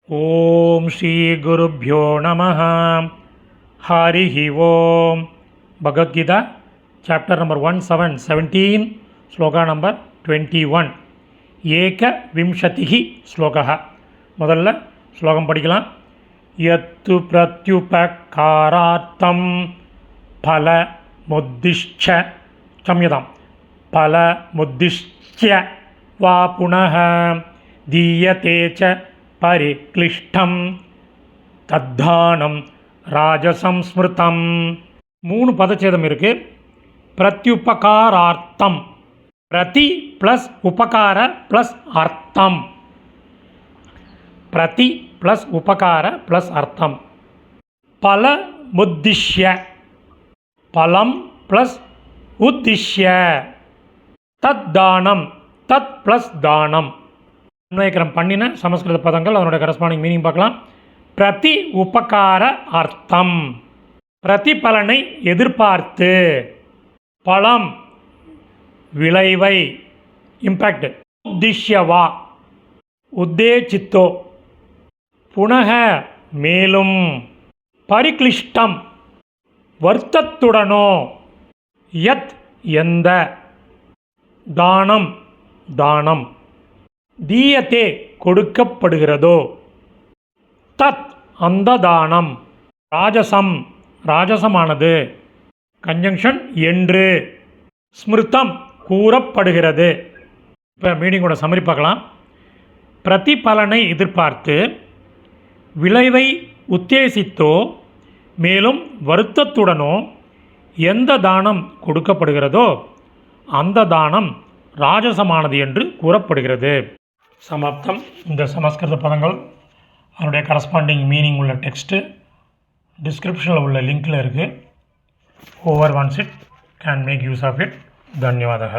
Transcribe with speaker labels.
Speaker 1: ஓம் ஸ்ரீ குருப்யோ நமः. ஹரிஹி ஓம். Bhagavad Gita chapter number 17 shloka number 21. ஏக விம்சதிஹி ஸ்லோகः. முதல்ல ஸ்லோகம் படிக்கலாம். யத்து பிரத்யுபகாரார்த்தம் பல முத்திஷ்ச சம்யதாம் பல முத்திஷ்ய வா புனः தீயதே ச பரிக்ளிஷ்டம் தத்தானம் ராஜசம்ஸ்மிருதம். 3 பதச்சேதம் இருக்குது. பிரத்யுபகாரார்த்தம், பிரதி ப்ளஸ் உபகார ப்ளஸ் அர்த்தம், பிரதி ப்ளஸ் உபகார ப்ளஸ் அர்த்தம். பல முத்திஷ்ய, பலம் ப்ளஸ் உத்திஷ்ய. தத் தானம், தத் ப்ளஸ் தானம். அன்வயக்கரம் பண்ணின சமஸ்கிருத பதங்கள், அதனுடைய கரஸ்பாண்டிங் மீனிங் பார்க்கலாம். பிரதி உபகார அர்த்தம், பிரதிபலனை எதிர்பார்த்து, பலம் விளைவை இம்பேக்ட், உத்திஷ்யவா உத்தேசித்தோ, புனக மேலும், பரிக்ளிஷ்டம் வருத்தத்துடனோ, யத் எந்த, தானம் தானம், தீயத்தே கொடுக்கப்படுகிறதோ, தத் அந்த தானம், ராஜசம் ராஜசமானது, கன்ஜங்ஷன் என்று, ஸ்மிருதம் கூறப்படுகிறது. இப்போ மீனிங்கோட சம்மரி பார்க்கலாம். பிரதிபலனை எதிர்பார்த்து, விளைவை உத்தேசித்தோ, மேலும் வருத்தத்துடனோ எந்த தானம் கொடுக்கப்படுகிறதோ அந்த தானம் ராஜசமானது என்று கூறப்படுகிறது. சமாப்தம். இந்த சமஸ்கிருத பதங்கள் அதனுடைய கரஸ்பாண்டிங் மீனிங் உள்ள டெக்ஸ்ட்டு டிஸ்கிரிப்ஷனில் உள்ள லிங்க்கில் இருக்குது. Over once it can make use of it. தன்யவாதக.